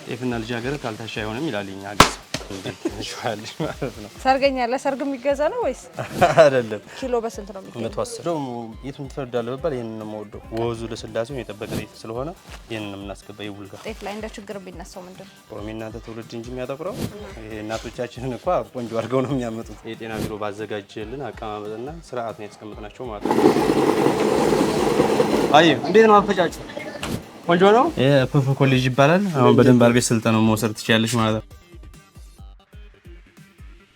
ጤፍና ልጃገረድ ካልታሻ አይሆንም ይላል የኛ ሀገር እንዴ ማለት ነው። ሰርገኛ ለሰርግ የሚገዛ ነው ወይስ አይደለም? ኪሎ በስንት ነው የሚገዛው? 110 ደሞ የቱን ትፈርዳለህ በባል ይሄንን ነው የምወደው። ወዙ ለስላሴው የጠበቀ ጤፍ ስለሆነ ይሄንን ነው የምናስገባው። ይውልጋ ጤፍ ላይ እንደ ችግር ቢነሳው ምንድነው? እናንተ ትውልድ እንጂ የሚያጠቁረው ይሄ እናቶቻችንን እንኳን ቆንጆ አድርገው ነው የሚያመጡት። የጤና ቢሮ ባዘጋጀልን አቀማመጥና ስርዓት ነው ያስቀምጥናቸው ማለት ነው። አይ እንዴት ነው አፈጫጭ? ቆንጆ ነው። የፐፈ ኮሌጅ ይባላል። አሁን በደንብ አድርገሽ ስልጠናው መውሰድ ትችያለሽ ማለት ነው።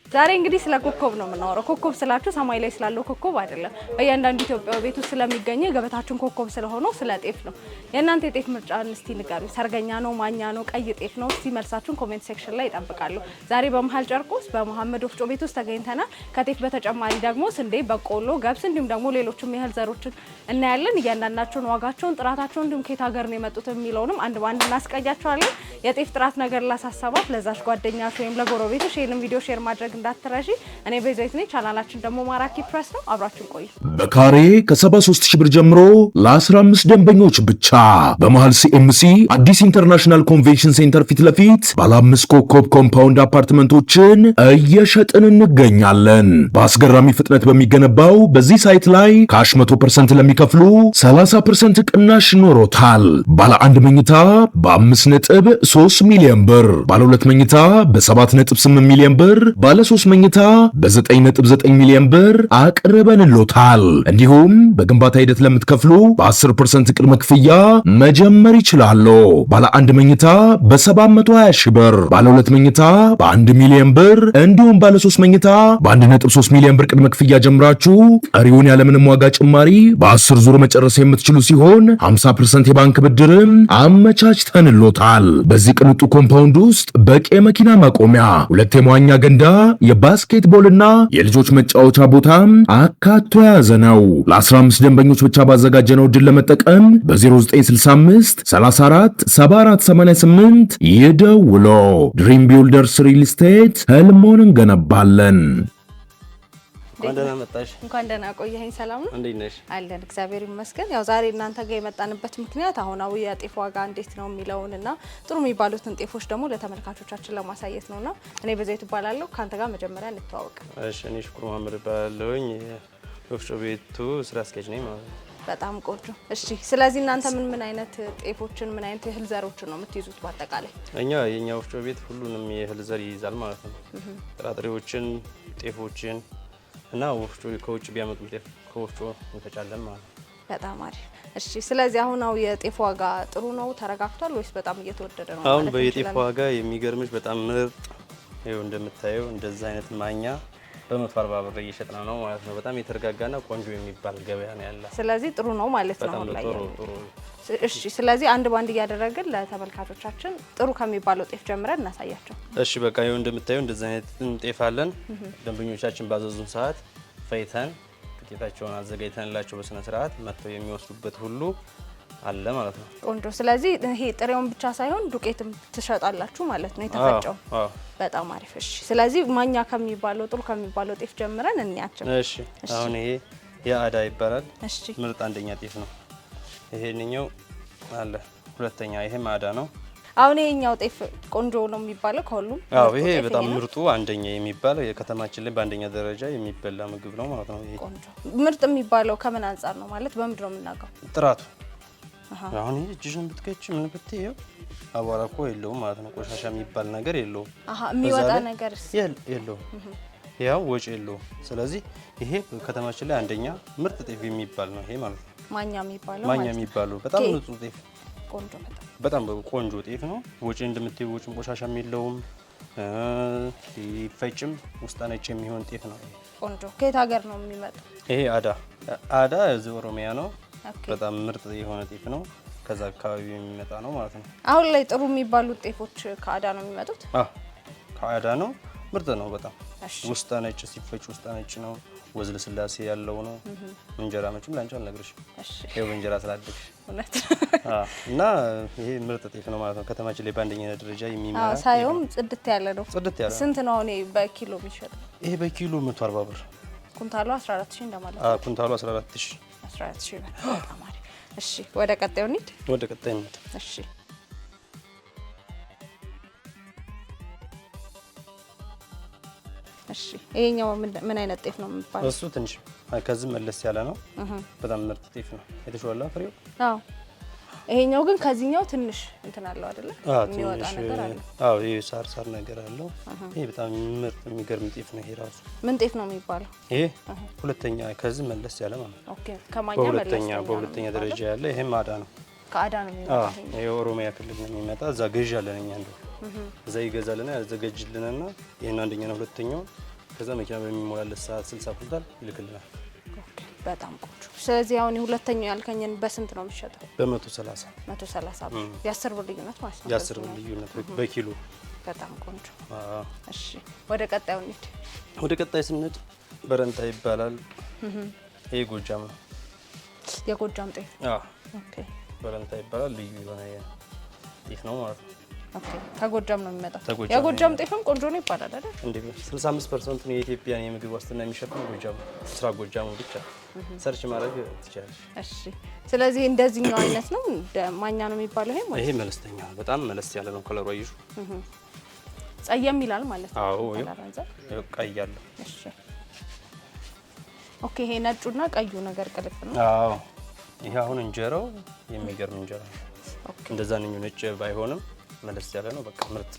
ዛሬ እንግዲህ ስለ ኮከብ ነው የምናወራው። ኮከብ ስላችሁ ሰማይ ላይ ስላለው ኮከብ አይደለም። በእያንዳንዱ ኢትዮጵያዊ ቤት ውስጥ ስለሚገኝ ገበታችን ኮከብ ስለሆነው ስለ ጤፍ ነው። የእናንተ የጤፍ ምርጫን እስቲ ንገሩ። ሰርገኛ ነው፣ ማኛ ነው፣ ቀይ ጤፍ ነው? እስቲ መልሳችሁን ኮሜንት ሴክሽን ላይ እጠብቃለሁ። ዛሬ በመሃል ጨርቆስ በመሐመድ ወፍጮ ቤት ውስጥ ተገኝተናል። ከጤፍ በተጨማሪ ደግሞ ስንዴ፣ በቆሎ፣ ገብስ እንዲሁም ደግሞ ሌሎችም የእህል ዘሮችን እናያለን። እያንዳንዳቸውን ዋጋቸውን፣ ጥራታቸውን እንዲሁም ከየት ሀገር ነው የመጡት የሚለውንም አንድ ባንድ እናስቀያቸዋለን። የጤፍ ጥራት ነገር ላሳሰባት ለዛሽ ጓደኛሽ ወይም ለጎረቤትሽ ይሄንን ቪዲዮ ሼር ማድረግ እንዳትረሺ። እኔ በዘይት ነኝ። ቻናላችን ደግሞ ማራኪ ፕሬስ ነው። አብራችን ቆዩ። በካሬ ከ73000 ብር ጀምሮ ለ15 ደንበኞች ብቻ በመሃል ሲኤምሲ አዲስ ኢንተርናሽናል ኮንቬንሽን ሴንተር ፊት ለፊት ባለ 5 ኮከብ ኮምፓውንድ አፓርትመንቶችን እየሸጥን እንገኛለን። በአስገራሚ ፍጥነት በሚገነባው በዚህ ሳይት ላይ ካሽ 100% ለሚከፍሉ 30% ቅናሽ ኖሮታል። ባለ 1 መኝታ በ5.3 ሚሊዮን ብር፣ ባለ 2 መኝታ በ7.8 ሚሊዮን ብር፣ ባለ 3 መኝታ በ9.9 ሚሊዮን ብር አቅርበንሎታል። እንዲሁም በግንባታ ሂደት ለምትከፍሉ በ10% ቅድመ ክፍያ መጀመር ይችላሉ። ባለ 1 መኝታ በ720 ሺህ ብር፣ ባለ 2 መኝታ በ1 ሚሊዮን ብር እንዲሁም ባለ 3 መኝታ በ1.3 ሚሊዮን ብር ቅድመ ክፍያ ጀምራችሁ ቀሪውን ያለምንም ዋጋ ጭማሪ በ10 ዙር መጨረስ የምትችሉ ሲሆን 50% የባንክ ብድርም አመቻችተንሎታል። በዚህ ቅንጡ ኮምፓውንድ ውስጥ በቂ የመኪና ማቆሚያ፣ 2 የመዋኛ ገንዳ፣ የባስኬትቦልና የልጆች መጫወቻ ቦታም አካቶ የያዘ ነው። ለ15 ደንበኞች ብቻ ባዘጋጀነው እድል ለመጠቀም በ0965 34 7488 ይደውሎ። ድሪም ቢልደርስ ሪል ስቴት ህልሞን እንገነባለን። እንኳን ደህና መጣሽ። እንኳን ደህና ቆየኸኝ። ሰላም ነው? እንዴት ነሽ? አለን እግዚአብሔር ይመስገን። ያው ዛሬ እናንተ ጋር የመጣንበት ምክንያት አሁናዊ የጤፍ ዋጋ እንዴት ነው የሚለውንና ጥሩ የሚባሉትን ጤፎች ደግሞ ለተመልካቾቻችን ለማሳየት ነውና እኔ በዘይት እባላለሁ። ካንተ ጋር መጀመሪያ እንተዋወቅ። እሺ፣ እኔ ሽኩር መሐመድ እባላለሁኝ። ወፍጮ ቤቱ ስራ አስኪያጅ ነኝ ማለት ነው። በጣም ቆንጆ። እሺ፣ ስለዚህ እናንተ ምን አይነት ጤፎችን ምን አይነት የእህል ዘሮችን ነው የምትይዙት? በአጠቃላይ የኛ ወፍጮ ቤት ሁሉንም የእህል ዘር ይይዛል ማለት ነው። ጥራጥሬዎችን፣ ጤፎችን እና ወፍጮ ከውጭ ቢያመጡም ጤፍ ከወፍጮ እንፈጫለን ማለት ነው። በጣም አሪፍ። እሺ፣ ስለዚህ አሁናው የጤፍ ዋጋ ጥሩ ነው ተረጋግቷል ወይስ በጣም እየተወደደ ነው? አሁን በየጤፍ ዋጋ የሚገርምሽ በጣም ምርጥ ይኸው እንደምታየው እንደዛ አይነት ማኛ በ140 ብር እየሸጥና ነው ማለት ነው። በጣም የተረጋጋና ቆንጆ የሚባል ገበያ ነው ያለ። ስለዚህ ጥሩ ነው ማለት ነው አሁን ላይ። እሺ፣ ስለዚህ አንድ ባንድ እያደረግን ለተመልካቾቻችን ጥሩ ከሚባለው ጤፍ ጀምረን እናሳያቸው። እሺ፣ በቃ ይኸው እንደምታየው እንደዛ አይነት ጤፍ አለን። ደንበኞቻችን ባዘዙን ሰዓት ፈይተን ዱቄታቸውን አዘጋጅተንላቸው በስነ ስርዓት መጥተው የሚወስዱበት ሁሉ አለ ማለት ነው። ቆንጆ። ስለዚህ ይሄ ጥሬውን ብቻ ሳይሆን ዱቄትም ትሸጣላችሁ ማለት ነው የተፈጨው? አዎ። በጣም አሪፍ። እሺ፣ ስለዚህ ማኛ ከሚባለው ጥሩ ከሚባለው ጤፍ ጀምረን እንያቸው። እሺ፣ አሁን ይሄ የአዳ ይባላል። እሺ፣ ምርጥ አንደኛ ጤፍ ነው። ይሄንኛው አለ ሁለተኛ፣ ይሄም አዳ ነው። አሁን ይሄኛው ጤፍ ቆንጆ ነው የሚባለው ከሁሉም? አዎ፣ ይሄ በጣም ምርጡ አንደኛ የሚባለው የከተማችን ላይ በአንደኛ ደረጃ የሚበላ ምግብ ነው ማለት ነው። ይሄ ቆንጆ ምርጥ የሚባለው ከምን አንፃር ነው ማለት በምንድን ነው የምናውቀው? ጥራቱ። አሁን ይሄ እጅሽን ብትከቺ ምን ብትይው አቧራ እኮ የለውም ማለት ነው። ቆሻሻ የሚባል ነገር የለውም። የሚወጣ ነገር የለውም። ያው ወጪ የለውም። ስለዚህ ይሄ ከተማችን ላይ አንደኛ ምርጥ ጤፍ የሚባል ነው ይሄ ማለት ነው። ማኛ የሚባለው በጣም ንጹህ ጤፍ ቆንጆ በጣም ቆንጆ ጤፍ ነው። ወጪ እንደምትይው ወጪም ቆሻሻም የለውም። ይፈጭም ውስጣ ነጭ የሚሆን ጤፍ ነው። ቆንጆ። ከየት ሀገር ነው የሚመጣው? ይሄ አዳ እዚህ ኦሮሚያ ነው። በጣም ምርጥ የሆነ ጤፍ ነው። ከዛ አካባቢ የሚመጣ ነው ማለት ነው። አሁን ላይ ጥሩ የሚባሉት ጤፎች ከአዳ ነው የሚመጡት? ከአዳ ነው። ምርጥ ነው በጣም። ውስጣ ነጭ ሲፈጭ ውስጣ ነጭ ነው። ወዝ ለስላሴ ያለው ነው። እንጀራ መቼም ላንቺ አልነግርሽም። ይሄው እንጀራ ስላደግሽ እውነት። እና ይሄ ምርጥ ጤፍ ነው ማለት ነው። ከተማችን ላይ በአንደኛ ደረጃ የሚመራ ሳይሆን ጽድት ያለ ነው። ጽድት ያለ። ስንት ነው እኔ በኪሎ የሚሸጠው? ይሄ በኪሎ 140 ብር። ኩንታሉ 14000 እንደማለት ነው። ኩንታሉ 14000 ብር። በጣም አሪፍ። እሺ፣ ወደ ቀጣዩ እንሂድ። ወደ ቀጣዩ እንሂድ። እሺ፣ ይሄኛው ምን አይነት ጤፍ ነው የሚባለው? እሱ ትንሽ ከዚህ መለስ ያለ ነው። በጣም ምርጥ ጤፍ ነው። የተሻለ ፍሬው። አዎ ይሄኛው ግን ከዚህኛው ትንሽ እንትን አለው አይደለ? የሚወጣ ነገር አለ። አዎ ይሄ ሳር ነገር አለው። ይሄ በጣም ምርጥ የሚገርም ጤፍ ነው። ይሄ ራሱ ምን ጤፍ ነው የሚባለው? ይሄ ሁለተኛ ከዚህ መለስ ያለ ማለት ነው። ኦኬ ከማኛ መለስ በሁለተኛ ደረጃ ያለ ይሄ ማዳ ነው። ከአዳ ነው የሚመጣው። ይሄ ኦሮሚያ ክልል ነው የሚመጣ። እዛ ገዥ አለን እኛ እንደው እዛ ይገዛልና ያዘጋጅልንና ይሄን አንደኛ ነው ሁለተኛው ከዛ መኪና በሚሞላለት ሰዓት 60 ኩንታል ይልክልናል። በጣም ቆንጆ። ስለዚህ አሁን ሁለተኛው ያልከኝን በስንት ነው የሚሸጠው? በ130 130 ብር። የ10 ብር ልዩነት ማለት ነው። የ10 ብር ልዩነት በኪሎ። በጣም ቆንጆ። እሺ ወደ ቀጣዩ እንሂድ። ወደ ቀጣይ ስንሄድ በረንታ ይባላል። ይሄ ጎጃም ነው። የጎጃም ጤፍ። ኦኬ በረንታ ይባላል። ልዩ የሆነ ጤፍ ነው ማለት ነው። ኦኬ ከጎጃም ነው የሚመጣው። የጎጃም ጤፍም ቆንጆ ነው ይባላል አይደል? እንዴ 65% ነው የኢትዮጵያን የምግብ ዋስትና የሚሸፍነው ጎጃም ነው። ምስራቅ ጎጃም ብቻ ሰርች ማድረግ ትችላለሽ። እሺ ስለዚህ እንደዚህኛው አይነት ነው ማኛ ነው የሚባለው። ይሄ መለስተኛ ነው። በጣም መለስ ያለ ነው። ከለሩ አይሹ ጸየም ይላል ማለት ነው። አዎ ቀይ ያለው። እሺ ኦኬ ይሄ ነጩና ቀዩ ነገር ቅልፍ ነው። አዎ ይሄ አሁን እንጀራው የሚገርም እንጀራ ነው። ኦኬ እንደዛ ነው። ነጭ ባይሆንም መለስ ያለ ነው። በቃ ምርጥ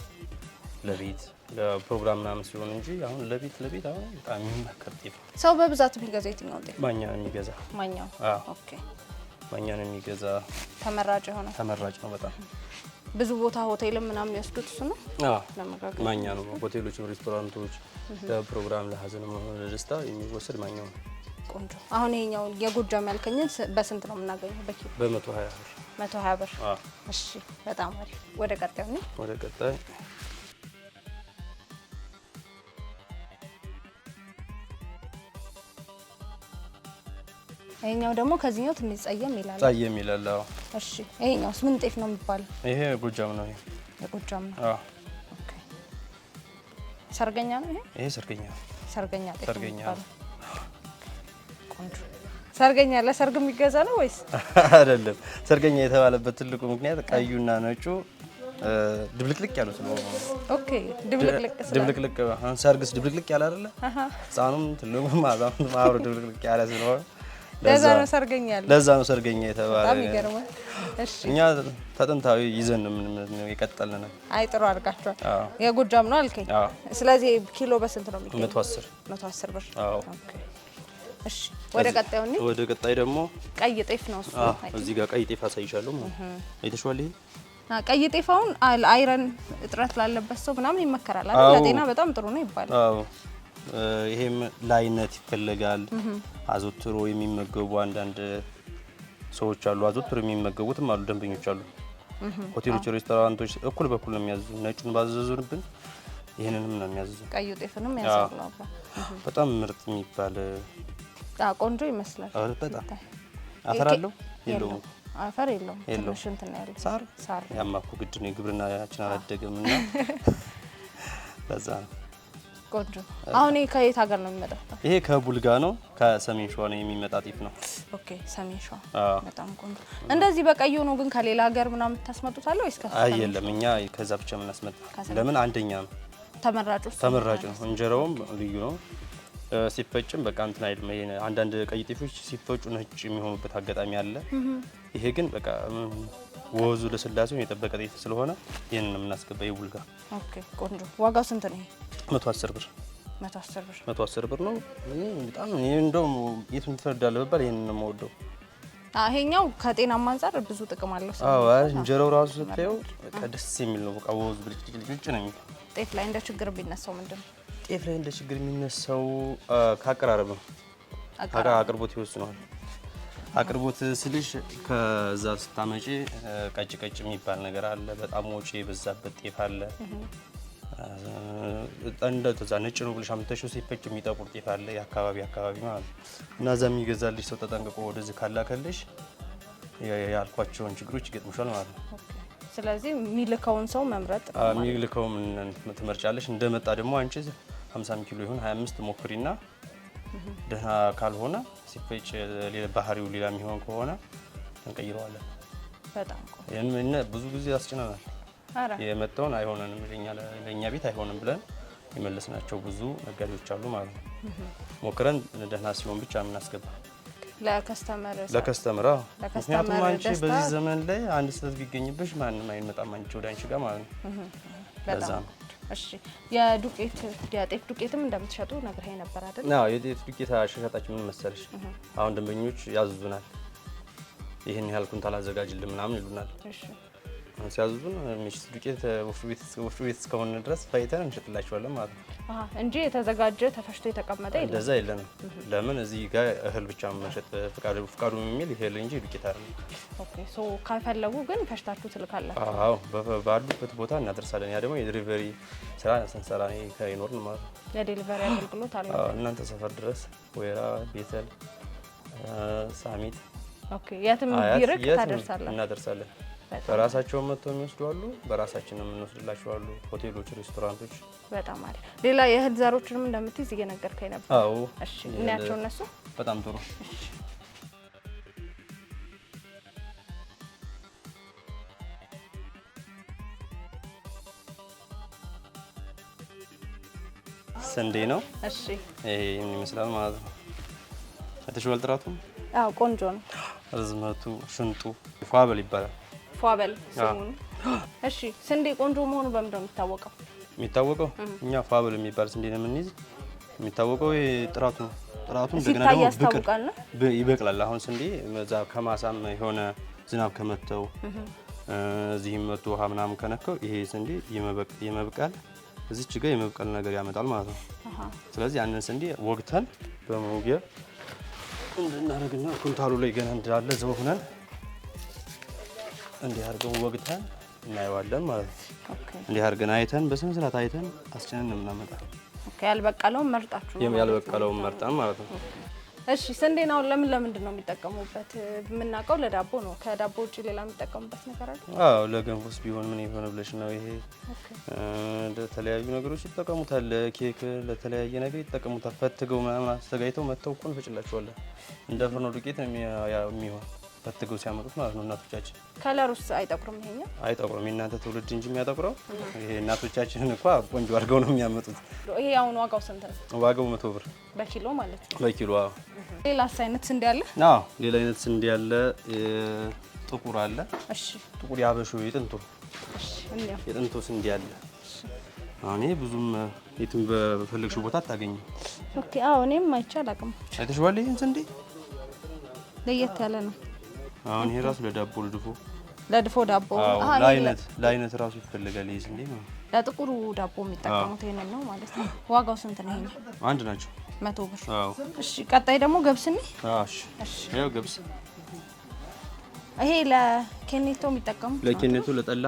ለቤት ለፕሮግራም ምናምን ሲሆን እንጂ አሁን ለቤት አሁን በጣም የሚመከር ጤፍ ነው። ሰው በብዛት የሚገዛ የትኛው ጤፍ? ማኛ ነው የሚገዛ። ማኛው? ኦኬ ማኛ ነው የሚገዛ። ተመራጭ የሆነ ተመራጭ ነው በጣም። ብዙ ቦታ ሆቴልም ምናምን የሚወስዱት እሱ ነው። ለመጋገር ማኛ ነው። ሆቴሎች፣ ሬስቶራንቶች ለፕሮግራም ለሀዘን ሆነ ለደስታ የሚወሰድ ማኛው ነው። ቆንጆ። አሁን ይሄኛው የጎጃም ያልከኝን በስንት ነው የምናገኘው? በኪሎ በ120 ብር። 120 ብር። እሺ በጣም አሪፍ። ወደ ቀጣዩ ነው። ወደ ቀጣይ ይሄኛው ደግሞ ከዚህኛው ትንሽ ጸየም ይላል። ጸየም ይላል። አዎ እሺ ይሄኛውስ ምን ጤፍ ነው የሚባለው? ይሄ ጎጃም ነው። ይሄ የጎጃም ነው። አዎ ኦኬ ሰርገኛ ነው። ይሄ ሰርገኛ ነው። ሰርገኛ ጤፍ ነው ሰርገኛ። ቆንጆ። ሰርገኛ ለሰርግ የሚገዛ ነው ወይስ አይደለም? ሰርገኛ የተባለበት ትልቁ ምክንያት ቀዩና ነጩ ድብልቅልቅ ያለው ስለሆነ። ኦኬ ድብልቅልቅ ሰርግስ ድብልቅልቅ ያለ አይደለ? ህፃኑም ትልቁም አዛውንቱም አብሮ ድብልቅልቅ ያለ ስለሆነ ለዛ ነው ሰርገኛ ያለው። ለዛ ነው ሰርገኛ የተባለ። በጣም ይገርማል። እሺ እኛ ተጥንታዊ ይዘን ነው የቀጠልን ነው። አይ ጥሩ አድርጋችኋል። የጎጃም ነው አልከኝ። ስለዚህ ኪሎ በስንት ነው የሚገኘው? 110 ብር። ኦኬ እሺ ወደ ቀጣዩ ነው። ወደ ቀጣይ ደግሞ ቀይ ጤፍ ነው እሱ። እዚህ ጋር ቀይ ጤፍ አሳይሻለሁ። አይተሽዋል? ይሄ ቀይ ጤፍ አሁን አይረን እጥረት ላለበት ሰው ምናምን ይመከራል አይደል? ለጤና በጣም ጥሩ ነው ይባላል። አዎ ይሄም ላይነት ይፈልጋል። አዘውትሮ የሚመገቡ አንዳንድ ሰዎች አሉ። አዘውትሮ የሚመገቡትም አሉ፣ ደንበኞች አሉ። ሆቴሎች፣ ሬስቶራንቶች እኩል በኩል ነው የሚያዙ። ነጩን ባዘዙንብን ይሄንንም ነው የሚያዙ። ቀዩ ጤፍንም ያሳላው። በጣም ምርጥ የሚባል ቆንጆ ይመስላል። በጣም አፈር አለው የለውም? አፈር የለውም። ትንሽ እንትን ያለው ሳር ያማኩ ግድ ነው። ግብርናችን አላደገም እና ለዛ ነው። ቆንጆ። አሁን ይሄ ከየት ሀገር ነው የሚመጣው? ይሄ ከቡልጋ ነው፣ ከሰሜን ሸዋ ነው የሚመጣ ጤፍ ነው። ኦኬ ሰሜን ሸዋ። በጣም ቆንጆ። እንደዚህ በቀዩ ነው ግን ከሌላ ሀገር ምናምን ታስመጡታል ወይስ አይ የለም፣ እኛ ከዛ ብቻ የምናስመጣ። ለምን አንደኛ ነው፣ ተመራጭ ነው። እንጀራውም ልዩ ነው። ሲፈጭም በቃ እንትን አይልም። አንዳንድ ቀይ ጤፎች ሲፈጩ ነጭ የሚሆኑበት አጋጣሚ አለ። ይሄ ግን በቃ ወዙ ለስላሴውን የጠበቀ ጤፍ ስለሆነ ይሄንን ነው የምናስገባ። የቡልጋ። ኦኬ ቆንጆ። ዋጋው ስንት ነው ይሄ? 110 ብር። 110 ብር ነው። በጣም እንደውም የቱን ትፈርዳለህ በባል ይሄንን ነው የምወደው። ይሄኛው ከጤናማ አንፃር ብዙ ጥቅም አለው። አዎ እንጀራው ራሱ ስታየው በቃ ደስ የሚል ነው። በቃ ወዙ ብልጭ ነው የሚል። ጤፍ ላይ እንደ ችግር ቢነሳው ምንድን ነው? ጤፍ ላይ እንደ ችግር የሚነሳው ከአቀራረብ ነው። አቅርቦት ይወስነዋል። አቅርቦት ስልሽ ከዛ ስታመጪ ቀጭ የሚባል ነገር አለ። በጣም ወጪ የበዛበት ጤፍ አለ። እንደዛ ነጭ ነው ብለሽ አምጥተሽው ሲፈጭ የሚጠቁር ጤፍ አለ። የአካባቢ ማለት ነው። እና እዛ የሚገዛልሽ ሰው ተጠንቅቆ ወደዚህ ካላከልሽ ያልኳቸውን ችግሮች ይገጥሙሻል ማለት ነው። ስለዚህ የሚልከውን ሰው መምረጥ የሚልከውን ትመርጫለሽ። እንደመጣ ደግሞ አንቺ 50 ኪሎ ይሁን 25 ሞክሪና ደህና ካልሆነ ሲፈጭ ባህሪው ሌላ የሚሆን ከሆነ እንቀይረዋለን። በጣም ብዙ ጊዜ አስጭነናል። የመጣውን አይሆነንም ለኛ ቤት አይሆንም ብለን የመለስናቸው ብዙ ነጋዴዎች አሉ ማለት ነው። ሞክረን ደህና ሲሆን ብቻ የምናስገባ ለከስተመር ምክንያቱም አንቺ በዚህ ዘመን ላይ አንድ ስህተት ቢገኝብሽ ማንም አይመጣም አንቺ ወደ አንቺ ጋር ማለት ነው። ለዛ ነው። እሺ የዱቄት የጤፍ ዱቄትም እንደምትሸጡ ነግረኸኝ ነበር አይደል? አዎ የጤፍ ዱቄት አሸሻጣችን ምን መሰለሽ አሁን ደንበኞች ያዙናል ይሄን ያህል ኩንታል አዘጋጅልን ምናምን ይሉናል። እሺ ሲያዙን ምሽት ዱቄት ወፍጮ ቤት እስከሆነ ድረስ ፈይተን እንሸጥላቸዋለን ማለት ነው። እንጂ የተዘጋጀ ተፈሽቶ የተቀመጠ የለም። እንደዛ የለንም። ለምን እዚህ ጋር እህል ብቻ መሸጥ ፍቃዱ የሚል ይሄል እንጂ ዱቄት አይደለም። ኦኬ ሶ ካልፈለጉ ግን ፈሽታችሁ ትልካላችሁ? አዎ ባሉበት ቦታ እናደርሳለን። ያ ደግሞ የዲሊቨሪ ስራ ስንሰራ ከይኖርን ማለት ነው። የዲሊቨሪ አገልግሎት አለ እናንተ ሰፈር ድረስ ወይራ፣ ቤተል፣ ሳሚት ኦኬ የትም ቢርቅ ታደርሳላችሁ? እናደርሳለን። በራሳቸው መጥተው የሚወስዱ አሉ፣ በራሳችንም እንወስድላቸው አሉ። ሆቴሎች፣ ሬስቶራንቶች። በጣም አሪፍ። ሌላ የእህል ዘሮችንም እንደምትይዝ እየነገርከኝ ነበር። አዎ እሺ እናያቸው እነሱ። በጣም ጥሩ። ስንዴ ነው። እሺ ይሄን ይመስላል ማለት ነው። ተሽወል ጥራቱ አዎ ቆንጆ ነው። ርዝመቱ ሽንጡ ፏበል ይባላል። ፏበል ስሙን። እሺ ስንዴ ቆንጆ መሆኑ በምንድን ነው የሚታወቀው? የሚታወቀው እኛ ፏበል የሚባል ስንዴ ነው የምንይዝ። የሚታወቀው ጥራቱ ነው። ጥራቱ እንደገና ደግሞ ይበቅላል። አሁን ስንዴ እዛ ከማሳም የሆነ ዝናብ ከመተው እዚህም መቶ ውሃ ምናምን ከነካው ይሄ ስንዴ ይመብቃል። እዚች ጋር የመብቀል ነገር ያመጣል ማለት ነው። ስለዚህ ያንን ስንዴ ወግተን በመውጊያ እንድናደርግና ኩንታሉ ላይ ገና እንዳለ ዘው ሆነን እንዲህ አድርገን ወግተን እናየዋለን ማለት ነው። እንዲህ አድርገን አይተን በስነ ስርዓት አይተን አስችነን ነው የምናመጣው። ያልበቀለውን መርጣችሁ ነው? ያልበቀለውን መርጠን ማለት ነው። እሺ ስንዴን አሁን ለምንድን ነው የሚጠቀሙበት? የምናውቀው ለዳቦ ነው። ከዳቦ ውጭ ሌላ የሚጠቀሙበት ነገር አለ? አዎ ለገንፎስ ቢሆን ምን ይሆን ብለሽ ነው? ይሄ ለተለያዩ ነገሮች ይጠቀሙታል። ለኬክ ለተለያየ ነገር ይጠቀሙታል። ፈትገው ምናምን አስተጋይተው መተው እኮ እንፈጭላቸዋለን። እንደ ፍርኖ ዱቄት የሚሆን ፈትገው ሲያመጡት ማለት ነው እናቶቻችን። ከለሩስ አይጠቁርም? ይሄኛው አይጠቁርም። የእናንተ ትውልድ እንጂ የሚያጠቁረው ይሄ እናቶቻችንን እንኳ ቆንጆ አድርገው ነው የሚያመጡት። ይሄ አሁን ዋጋው ስንት ነው? ዋጋው 100 ብር በኪሎ ማለት ነው። በኪሎ አዎ። ሌላስ አይነት ስንዴ አለ? አዎ ሌላ አይነት ስንዴ አለ። ጥቁር አለ። እሺ ጥቁር ያበሹ የጥንቱ የጥንቱ ስንዴ አለ። አሁን ይሄ ብዙም የትም በፈለግሽው ቦታ አታገኝም። ኦኬ አዎ እኔም አይቻል አቅም አይተሽዋል። ይሄን ስንዴ ለየት ያለ ነው። አሁን ይሄ ራሱ ለዳቦ ለድፎ ዳቦ ለአይነት ራሱ ይፈልጋል። ይሄ ስንዴ ነው ለጥቁሩ ዳቦ የሚጠቀሙት ይሄንን ነው ማለት ነው። ዋጋው ስንት ነው? ይሄኛው አንድ ናቸው 100 ብር። አዎ እሺ ቀጣይ ደግሞ ገብስ ነው። እሺ ያው ገብስ ይሄ ለኬኔቶ የሚጠቀሙ ለኬኔቶ ለጠላ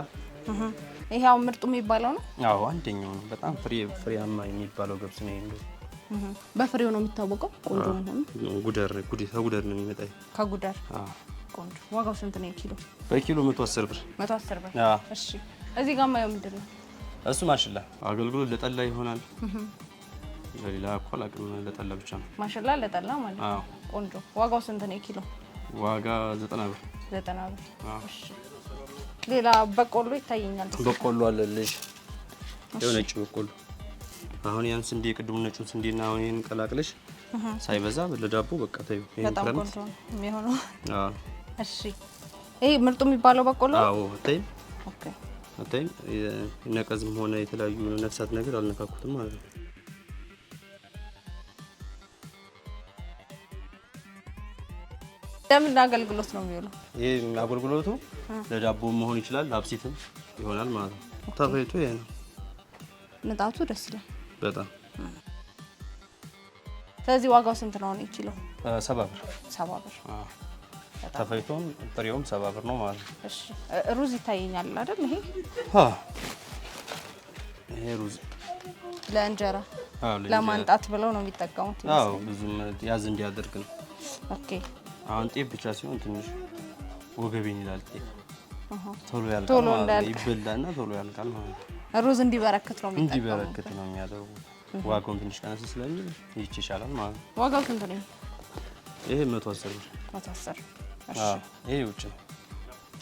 ይሄው ምርጡ የሚባለው ነው። አዎ አንደኛው ነው። በጣም ፍሬያማ የሚባለው ገብስ ነው። ይሄ በፍሬው ነው የሚታወቀው። ቆንጆ ነው። ጉደር ነው የሚመጣው ከጉደር። አዎ ቆንጆ። ዋጋው ስንት ነው ኪሎ? በኪሎ 110 ብር። 110 ብር። አዎ እሺ እዚህ ጋር ማየው ምንድን ነው? እሱ ማሽላ አገልግሎት ለጠላ ይሆናል። ለሌላ እኮ አላውቅም። ለጠላ ብቻ ነው ማሽላ ለጠላ ማለት ነው። ቆንጆ። ዋጋው ስንት ነው ኪሎ? ዋጋ 90 ብር። 90 ብር። እሺ ሌላ በቆሎ ይታየኛል። በቆሎ አለልሽ። ይኸው ነጭ በቆሎ። አሁን ያን ስንዴ ቅድሙ ነጩን ስንዴና አሁን ይሄን ቀላቅለሽ ሳይበዛ ለዳቦ በቃ ታዩ። ይሄን ክረምት ነው የሚሆነው። አዎ እሺ ይሄ ምርጡ የሚባለው በቆሎ? አዎ አታይ ኦኬ አታይ ነቀዝም ሆነ የተለያዩ ነፍሳት ነገር አልነካኩትም ማለት ነው። ለምን አገልግሎት ነው የሚውለው? ይሄ አገልግሎቱ ለዳቦ መሆን ይችላል፣ ላብሲትም ይሆናል ማለት ነው። ተፈይቶ ይሄ ነው። ንጣቱ ደስ ይላል በጣም። ስለዚህ ዋጋው ስንት ነው ነው ኪሎ? 70 ብር። 70 ብር። አዎ ተፈይቶም ጥሬውም 70 ብር ነው ማለት ነው። እሺ ሩዝ ይታየኛል አይደል? ይሄ ሩዝ ለእንጀራ ለማንጣት ብለው ነው የሚጠቀሙት። አዎ ብዙም ያዝ እንዲያደርግ ነው። ኦኬ አሁን ጤፍ ብቻ ሲሆን ትንሽ ወገቤን ይላል። ጤፍ ቶሎ ያልቃል ማለት ነው። ይበላና ቶሎ ያልቃል ማለት ነው። ሩዝ እንዲበረክት ነው የሚጠቀሙት። እንዲበረክት ነው የሚያደርጉት። ዋጋውን ትንሽ ቀነስ ስለሚል ይቺ ይሻላል ማለት ነው። ዋጋው ስንት ነው? ይሄ 110 ብር። 110። እሺ ይሄ ውጭ ነው።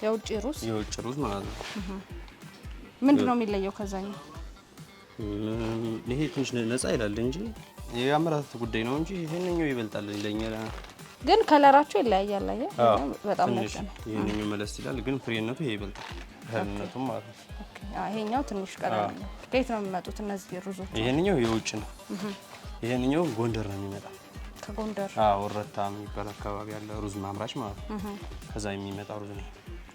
የውጭ ሩዝ? የውጭ ሩዝ ማለት ነው። ምንድን ነው የሚለየው ከዛኛው? ይሄ ትንሽ ነፃ ይላል እንጂ የአመራረት ጉዳይ ነው እንጂ ይሄንኛው ይበልጣል ለኛ። ግን ከለራቸው ይለያያል። በጣም ነጭ ነው። ይሄንኛው መለስ ይላል፣ ግን ፍሬነቱ ይሄ ይበልጣል ከነቱም ማለት ነው። ኦኬ ይሄኛው ትንሽ ቀላል ነው። ከየት ነው የሚመጡት እነዚህ ሩዞች? ይሄንኛው የውጭ ነው። ይሄንኛው ጎንደር ነው የሚመጣው። ከጎንደር ወረታ የሚባል አካባቢ ያለ ሩዝ ማምራች ማለት ነው። ከዛ የሚመጣ ሩዝ ነው።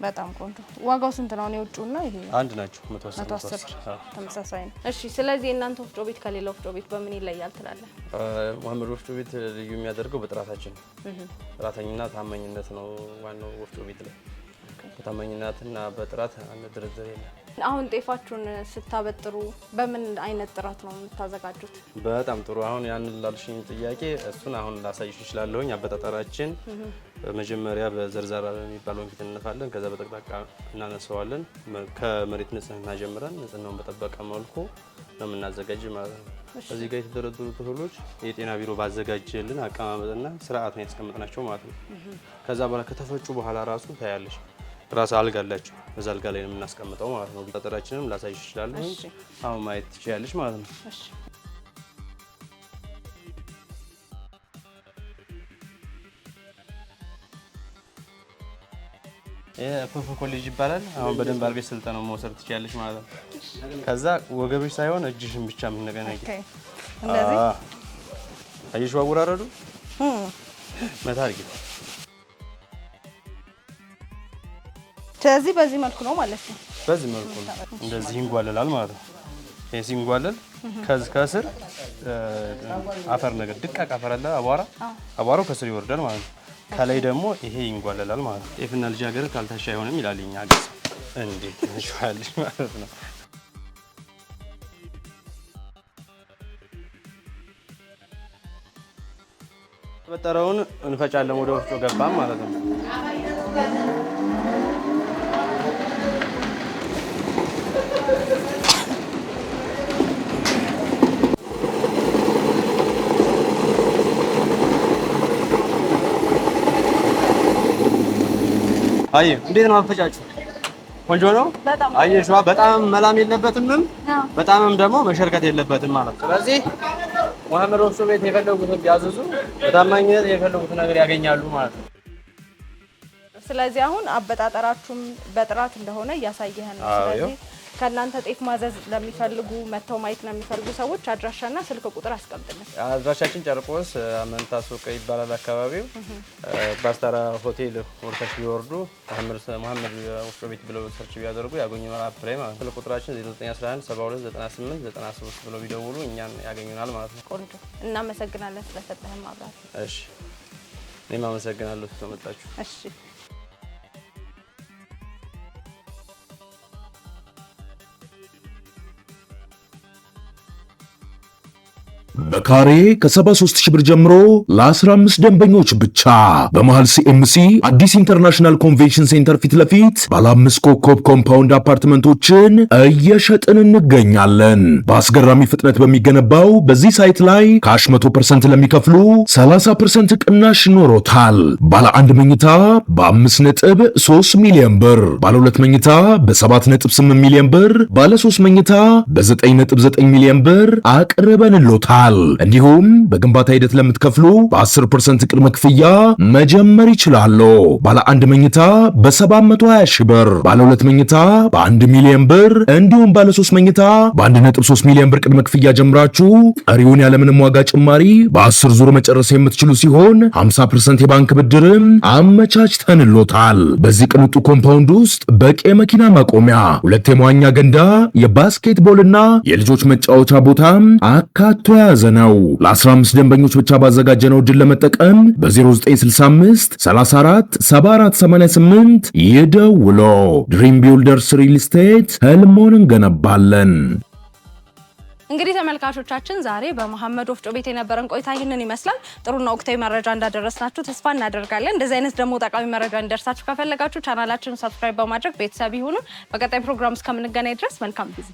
በጣም ቆንጆ። ዋጋው ስንት ነው? የውጭውና ይሄ አንድ ናቸው። 110 ተመሳሳይ ነው። እሺ ስለዚህ እናንተ ወፍጮ ቤት ከሌላ ወፍጮ ቤት በምን ይለያል ትላለህ? መሐመድ ወፍጮ ቤት ልዩ የሚያደርገው በጥራታችን ነው። ጥራተኝና ታማኝነት ነው ዋናው ወፍጮ ቤት ላይ። በታማኝነትና በጥራት አንድርድር የለም። አሁን ጤፋችሁን ስታበጥሩ በምን አይነት ጥራት ነው የምታዘጋጁት? በጣም ጥሩ። አሁን ያንን ላልሽኝ ጥያቄ እሱን አሁን ላሳይሽ እችላለሁኝ። አበጣጠራችን መጀመሪያ በዘርዛራ የሚባለው ወንፊት እንነፋለን። ከዛ በጠቅጣቃ እናነሳዋለን። ከመሬት ንጽህና ጀምረን ንጽህናውን በጠበቀ መልኩ ነው የምናዘጋጅ ማለት ነው። እዚህ ጋር የተደረደሩት እህሎች የጤና ቢሮ ባዘጋጀልን አቀማመጥና ስርዓት ነው ያስቀመጥናቸው ማለት ነው። ከዛ በኋላ ከተፈጩ በኋላ ራሱ ታያለሽ ራስ አልጋ አላቸው። በዛ አልጋ ላይ ነው የምናስቀምጠው ማለት ነው። አበጣጠራችንም ላሳይሽ እችላለሁ። አሁን ማየት ትችያለሽ ማለት ነው። ፉፉ ኮሌጅ ይባላል። አሁን በደንብ አድርገሽ ስልጠናው መውሰድ ትችያለሽ ማለት ነው። ከዛ ወገብሽ ሳይሆን እጅሽን ብቻ የምንገናኝ እንደዚህ አየሽ አወራረዱ መታ አድርጊ። ስለዚህ በዚህ መልኩ ነው ማለት ነው። በዚህ መልኩ ነው እንደዚህ ይንጓለላል ማለት ነው። ይሄ ሲንጓለል ከስር አፈር ነገር ድቃቅ አፈር አለ፣ አቧራው ከስር ይወርዳል ማለት ነው። ከላይ ደግሞ ይሄ ይንጓለላል ማለት ነው። ጤፍና ልጃገረድ ካልታሻ አይሆንም ይላል እኛ ሀገር። እንዴት እንሽዋለሽ ማለት ነው። በጠረውን እንፈጫለን። ወደ ወፍጮ ገባም ማለት ነው። አይ እንዴት ነው አፈጫጩ? ቆንጆ ነው። አየሽዋ በጣም መላም የለበትም፣ በጣምም ደግሞ መሸርከት የለበትም ማለት ነው። ስለዚህ መሐመድ ወፍጮ ቤት የፈለጉትን ቢያዘዙ በታማኝነት የፈለጉትን ነገር ያገኛሉ ማለት ነው። ስለዚህ አሁን አበጣጠራችሁም በጥራት እንደሆነ እያሳየህ ነው። ስለዚህ ከእናንተ ጤፍ ማዘዝ ለሚፈልጉ መተው ማየት ለሚፈልጉ ሰዎች አድራሻና ስልክ ቁጥር አስቀምጥልን። አድራሻችን ጨርቆስ መንታ ሱቅ ይባላል አካባቢው። ባስታራ ሆቴል ወርታሽ ቢወርዱ መሐመድ ወፍጮ ቤት ብለው ሰርች ቢያደርጉ ያገኙናል። አፕላይ ማለት ነው። ስልክ ቁጥራችን 0911 72 98 93 ብለው ቢደውሉ እኛን ያገኙናል ማለት ነው። ቆንጆ። እናመሰግናለን ስለሰጠህን ማብራሪያ። እሺ እኔም አመሰግናለሁ ስለመጣችሁ። እሺ በካሬ ከ73 ሺህ ብር ጀምሮ ለ15 ደንበኞች ብቻ በመሃል ሲኤምሲ አዲስ ኢንተርናሽናል ኮንቬንሽን ሴንተር ፊት ለፊት ባለ 5 ኮከብ ኮምፓውንድ አፓርትመንቶችን እየሸጥን እንገኛለን። በአስገራሚ ፍጥነት በሚገነባው በዚህ ሳይት ላይ ካሽ 100% ለሚከፍሉ 30% ቅናሽ ይኖሮታል። ባለ 1 መኝታ በ5.3 ሚሊዮን ብር፣ ባለ 2 መኝታ በ7.8 ሚሊዮን ብር፣ ባለ 3 መኝታ በ9.9 ሚሊዮን ብር አቅርበንሎታል። እንዲሁም በግንባታ ሂደት ለምትከፍሉ በ10% ቅድመ ክፍያ መጀመር ይችላሉ። ባለ 1 መኝታ በ720 ሺህ ብር፣ ባለ 2 መኝታ በ1 ሚሊዮን ብር እንዲሁም ባለ 3 መኝታ በ1.3 ሚሊዮን ብር ቅድመ ክፍያ ጀምራችሁ ቀሪውን ያለምንም ዋጋ ጭማሪ በ10 ዙር መጨረስ የምትችሉ ሲሆን 50% የባንክ ብድርም አመቻችተንሎታል። በዚህ ቅንጡ ኮምፓውንድ ውስጥ በቂ የመኪና ማቆሚያ፣ 2 የመዋኛ ገንዳ፣ የባስኬትቦልና የልጆች መጫወቻ ቦታም አካቶ የያዘ ነው። ለ15 ደንበኞች ብቻ ባዘጋጀነው እድል ለመጠቀም በ0965 34 7488 ይደውሎ። ድሪም ቢልደርስ ሪል ስቴት ህልሞን እንገነባለን። እንግዲህ ተመልካቾቻችን ዛሬ በመሐመድ ወፍጮ ቤት የነበረን ቆይታ ይህንን ይመስላል። ጥሩና ወቅታዊ መረጃ እንዳደረስናችሁ ተስፋ እናደርጋለን። እንደዚህ አይነት ደግሞ ጠቃሚ መረጃ እንዲደርሳችሁ ከፈለጋችሁ ቻናላችንን ሰብስክራይብ በማድረግ ቤተሰብ ይሁኑ። በቀጣይ ፕሮግራም እስከምንገናኝ ድረስ መልካም ጊዜ